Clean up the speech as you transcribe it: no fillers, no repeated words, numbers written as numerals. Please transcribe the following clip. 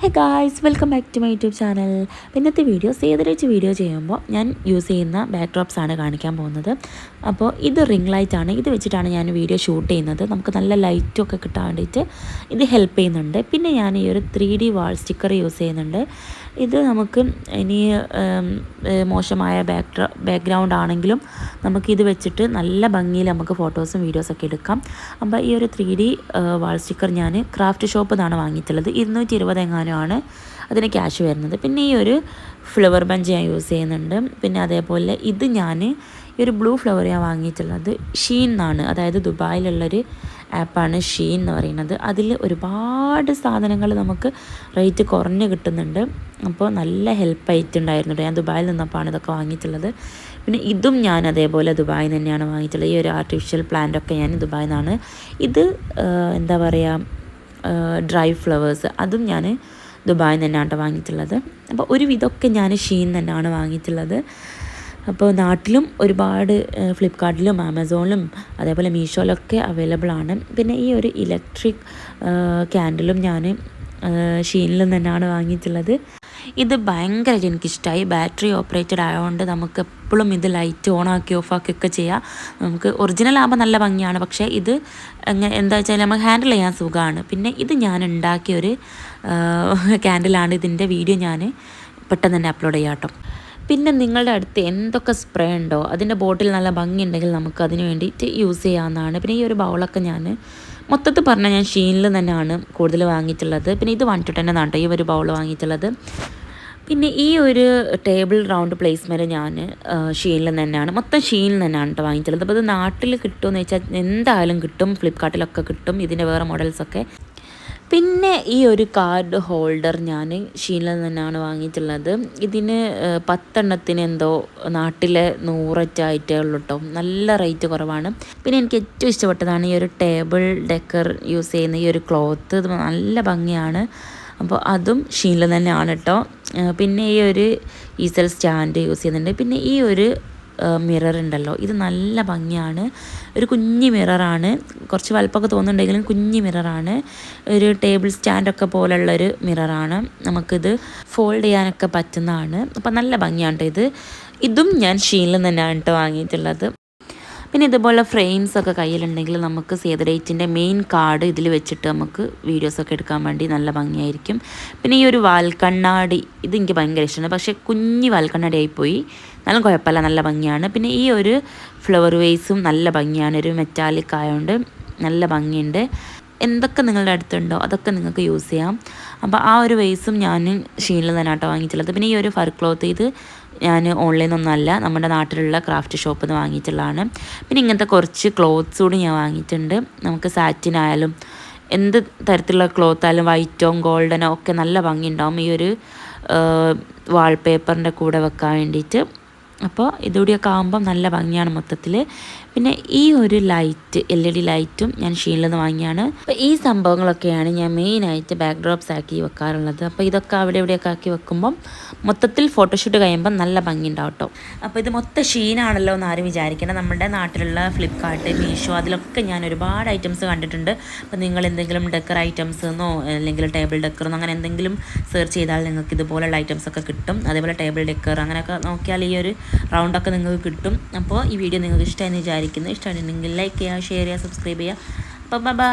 Hey guys, welcome back to my YouTube channel. ഇന്നത്തെ video ചെയ്യുമ്പോൾ ഞാൻ യൂസ് ചെയ്യുന്ന ബാക്ക്ഡ്രോപ്സ് ആണ് കാണിക്കാൻ പോകുന്നത്. അപ്പോൾ ഇത് റിംഗ് ലൈറ്റ് ആണ്. ഇത് വെച്ചിട്ടാണ് ഞാൻ വീഡിയോ ഷൂട്ട് ചെയ്യുന്നത്. നമുക്ക് നല്ല ലൈറ്റൊക്കെ കിട്ടാൻ വേണ്ടിയിട്ട് ഇത് ഹെൽപ്പ് ചെയ്യുന്നുണ്ട്. പിന്നെ ഞാൻ ഈ ഒരു 3D വാൾ സ്റ്റിക്കർ യൂസ് ചെയ്യുന്നുണ്ട്. ഇത് നമുക്ക് ഇനി മോശമായ ബാക്ക്ഗ്രൗണ്ട് ആണെങ്കിലും നമുക്കിത് വെച്ചിട്ട് നല്ല ഭംഗിയിൽ നമുക്ക് ഫോട്ടോസും വീഡിയോസൊക്കെ എടുക്കാം. അപ്പോൾ ഈ ഒരു 3D വാൾ സ്റ്റിക്കർ ഞാൻ ക്രാഫ്റ്റ് ഷോപ്പിൽ നിന്നാണ് വാങ്ങിയിട്ടുള്ളത്. 220 എങ്ങാനുമാണ് അതിന് ക്യാഷ് വരുന്നത്. പിന്നെ ഈ ഒരു ഫ്ലവർ ബഞ്ച് ഞാൻ യൂസ് ചെയ്യുന്നുണ്ട്. പിന്നെ അതേപോലെ ഇത് ഞാൻ ഈ ഒരു ബ്ലൂ ഫ്ലവർ ഞാൻ വാങ്ങിയിട്ടുള്ളത് ഷീൻ എന്നാണ്. അതായത് ദുബായിലുള്ളൊരു ആപ്പാണ് ഷീൻ എന്ന് പറയുന്നത്. അതിൽ ഒരുപാട് സാധനങ്ങൾ നമുക്ക് റേറ്റ് കുറഞ്ഞ് കിട്ടുന്നുണ്ട്. അപ്പോൾ നല്ല ഹെൽപ്പ് ആയിട്ടുണ്ടായിരുന്നു. ഞാൻ ദുബായിൽ നിന്നപ്പോഴാണ് ഇതൊക്കെ വാങ്ങിയിട്ടുള്ളത്. പിന്നെ ഇതും ഞാൻ അതേപോലെ ദുബായിൽ നിന്ന് തന്നെയാണ് വാങ്ങിയിട്ടുള്ളത്. ഈ ഒരു ആർട്ടിഫിഷ്യൽ പ്ലാന്റൊക്കെ ഞാൻ ദുബായിൽ നിന്നാണ്. ഇത് എന്താ പറയുക, ഡ്രൈ ഫ്ലവേഴ്സ്, അതും ഞാൻ ദുബായിൽ നിന്ന് തന്നെയാണ് വാങ്ങിയിട്ടുള്ളത്. അപ്പോൾ ഒരുവിധമൊക്കെ ഞാൻ ഷീൻ തന്നെയാണ് വാങ്ങിയിട്ടുള്ളത്. അപ്പോൾ നാട്ടിലും ഒരുപാട് ഫ്ലിപ്കാർട്ടിലും ആമസോണിലും അതേപോലെ മീഷോയിലൊക്കെ അവൈലബിൾ ആണ്. പിന്നെ ഈ ഒരു ഇലക്ട്രിക് ക്യാൻഡിലും ഞാൻ ഷീനിലും തന്നെയാണ് വാങ്ങിയിട്ടുള്ളത്. ഇത് ഭയങ്കരമായിട്ട് എനിക്കിഷ്ടമായി. ബാറ്ററി ഓപ്പറേറ്റഡ് ആയതുകൊണ്ട് നമുക്ക് എപ്പോഴും ഇത് ലൈറ്റ് ഓണാക്കി ഓഫാക്കിയൊക്കെ ചെയ്യാം. നമുക്ക് ഒറിജിനൽ ആകുമ്പോൾ നല്ല ഭംഗിയാണ്, പക്ഷേ ഇത് എന്താ വെച്ചാൽ നമുക്ക് ഹാൻഡിൽ ചെയ്യാൻ സുഖമാണ്. പിന്നെ ഇത് ഞാൻ ഉണ്ടാക്കിയൊരു ക്യാൻഡിലാണ്. ഇതിൻ്റെ വീഡിയോ ഞാൻ പെട്ടെന്ന് തന്നെ അപ്ലോഡ് ചെയ്യാം കേട്ടോ. പിന്നെ നിങ്ങളുടെ അടുത്ത് എന്തൊക്കെ സ്പ്രേ ഉണ്ടോ, അതിൻ്റെ ബോട്ടിൽ നല്ല ഭംഗിയുണ്ടെങ്കിൽ നമുക്ക് അതിന് വേണ്ടിയിട്ട് യൂസ് ചെയ്യാവുന്നതാണ്. പിന്നെ ഈ ഒരു ബൗളൊക്കെ ഞാൻ മൊത്തത്തിൽ പറഞ്ഞാൽ ഞാൻ ഷീനിൽ തന്നെയാണ് കൂടുതൽ വാങ്ങിയിട്ടുള്ളത്. പിന്നെ ഇത് 110 എന്നാണ് ഈ ഒരു ബൗൾ വാങ്ങിയിട്ടുള്ളത്. പിന്നെ ഈ ഒരു ടേബിൾ റൗണ്ട് പ്ലേസ്മെൻറ്റ് ഞാൻ ഷീനിൽ തന്നെയാണ്, മൊത്തം ഷീനിൽ തന്നെയാണ് കേട്ടോ വാങ്ങിയിട്ടുള്ളത്. അപ്പോൾ ഇത് നാട്ടിൽ കിട്ടുമെന്ന് വെച്ചാൽ എന്തായാലും കിട്ടും, ഫ്ലിപ്കാർട്ടിലൊക്കെ കിട്ടും ഇതിൻ്റെ വേറെ മോഡൽസൊക്കെ. പിന്നെ ഈ ഒരു കാർഡ് ഹോൾഡർ ഞാൻ ഷീനിൽ തന്നെയാണ് വാങ്ങിയിട്ടുള്ളത്. ഇതിന് 10 എണ്ണത്തിന് എന്തോ നാട്ടിലെ 100 ഉള്ളൂ കേട്ടോ. നല്ല റേറ്റ് കുറവാണ്. പിന്നെ എനിക്ക് ഏറ്റവും ഇഷ്ടപ്പെട്ടതാണ് ഈ ഒരു ടേബിൾ ഡെക്കർ യൂസ് ചെയ്യുന്ന ഈ ഒരു ക്ലോത്ത്. ഇത് നല്ല ഭംഗിയാണ്. അപ്പോൾ അതും ഷീനിൽ തന്നെയാണ് കേട്ടോ. പിന്നെ ഈ ഒരു ഈസൽ സ്റ്റാൻഡ് യൂസ് ചെയ്യുന്നുണ്ട്. പിന്നെ ഈ ഒരു മിറർ ഉണ്ടല്ലോ, ഇത് നല്ല ഭംഗിയാണ്. ഒരു കുഞ്ഞി മിററാണ്, കുറച്ച് വലുപ്പമൊക്കെ തോന്നുന്നുണ്ടെങ്കിലും കുഞ്ഞി മിററാണ്. ഒരു ടേബിൾ സ്റ്റാൻഡൊക്കെ പോലുള്ളൊരു മിററാണ്. നമുക്കിത് ഫോൾഡ് ചെയ്യാനൊക്കെ പറ്റുന്നതാണ്. അപ്പം നല്ല ഭംഗിയാണ് ഇത്. ഇതും ഞാൻ ഷീനിൽ തന്നെയാണ് കേട്ടോ വാങ്ങിയിട്ടുള്ളത്. പിന്നെ ഇതുപോലെ ഫ്രെയിംസൊക്കെ കയ്യിലുണ്ടെങ്കിൽ നമുക്ക് സേവ് ദ ഡേറ്റിൻ്റെ മെയിൻ കാർഡ് ഇതിൽ വെച്ചിട്ട് നമുക്ക് വീഡിയോസൊക്കെ എടുക്കാൻ വേണ്ടി നല്ല ഭംഗിയായിരിക്കും. പിന്നെ ഈ ഒരു വാൽക്കണ്ണാടി, ഇത് എനിക്ക് ഭയങ്കര ഇഷ്ടമാണ്. പക്ഷേ കുഞ്ഞി വാൽക്കണ്ണാടി ആയിപ്പോയി, എന്നാലും കുഴപ്പമില്ല, നല്ല ഭംഗിയാണ്. പിന്നെ ഈ ഒരു ഫ്ലവർ വേസും നല്ല ഭംഗിയാണ്, ഒരു മെറ്റാലിക് ആയതുകൊണ്ട് നല്ല ഭംഗിയുണ്ട്. എന്തൊക്കെ നിങ്ങളുടെ അടുത്തുണ്ടോ അതൊക്കെ നിങ്ങൾക്ക് യൂസ് ചെയ്യാം. അപ്പോൾ ആ ഒരു വേസും ഞാൻ ഷീനിൽ തന്നെ ആട്ടോ വാങ്ങിയിട്ടുള്ളത്. പിന്നെ ഈ ഒരു ഫർ ക്ലോത്ത്, ഇത് ഞാൻ ഓൺലൈനിൽ നിന്നൊന്നല്ല, നമ്മുടെ നാട്ടിലുള്ള ക്രാഫ്റ്റ് ഷോപ്പിൽ നിന്ന് വാങ്ങിയിട്ടുള്ളതാണ്. പിന്നെ ഇങ്ങനത്തെ കുറച്ച് ക്ലോത്ത്സ് കൂടി ഞാൻ വാങ്ങിയിട്ടുണ്ട്. നമുക്ക് സാറ്റിനായാലും എന്ത് തരത്തിലുള്ള ക്ലോത്തായാലും വൈറ്റോ ഗോൾഡനോ ഒക്കെ നല്ല ഭംഗിയുണ്ടാവും ഈ ഒരു വാൾപേപ്പറിൻ്റെ കൂടെ വെക്കാൻ വേണ്ടിയിട്ട്. അപ്പോൾ ഇതുകൂടിയൊക്കെ ആകുമ്പം നല്ല ഭംഗിയാണ് മൊത്തത്തിൽ. പിന്നെ ഈ ഒരു ലൈറ്റ്, LED ലൈറ്റും ഞാൻ ഷീനിൽ നിന്ന് വാങ്ങിയാണ്. അപ്പോൾ ഈ സംഭവങ്ങളൊക്കെയാണ് ഞാൻ മെയിനായിട്ട് ബാക്ക്ഡ്രോപ്സ് ആക്കി വെക്കാറുള്ളത്. അപ്പോൾ ഇതൊക്കെ അവിടെ ഇവിടെയൊക്കെ ആക്കി വെക്കുമ്പം മൊത്തത്തിൽ ഫോട്ടോഷൂട്ട് കഴിയുമ്പം നല്ല ഭംഗി ഉണ്ടാവും കേട്ടോ. അപ്പോൾ ഇത് മൊത്തം ഷീനാണല്ലോ എന്ന് ആരും വിചാരിക്കണം. നമ്മുടെ നാട്ടിലുള്ള ഫ്ലിപ്കാർട്ട്, മീഷോ, അതിലൊക്കെ ഞാൻ ഒരുപാട് ഐറ്റംസ് കണ്ടിട്ടുണ്ട്. അപ്പോൾ നിങ്ങൾ എന്തെങ്കിലും ഡെക്കർ ഐറ്റംസ് എന്നോ അല്ലെങ്കിൽ ടേബിൾ ഡെക്കറെന്നോ അങ്ങനെ എന്തെങ്കിലും സെർച്ച് ചെയ്താൽ നിങ്ങൾക്ക് ഇതുപോലുള്ള ഐറ്റംസൊക്കെ കിട്ടും. അതേപോലെ ടേബിൾ ഡെക്കർ അങ്ങനെയൊക്കെ നോക്കിയാൽ ഈ ഒരു റൗണ്ടൊക്കെ നിങ്ങൾക്ക് കിട്ടും. അപ്പോൾ ഈ വീഡിയോ നിങ്ങൾക്ക് ഇഷ്ടമായെന്ന് വിചാരിക്കുന്നു. ഇഷ്ടമായിട്ടുണ്ടെങ്കിൽ ലൈക്ക് ചെയ്യുക, ഷെയർ ചെയ്യുക, സബ്സ്ക്രൈബ് ചെയ്യുക. അപ്പോൾ ബൈ.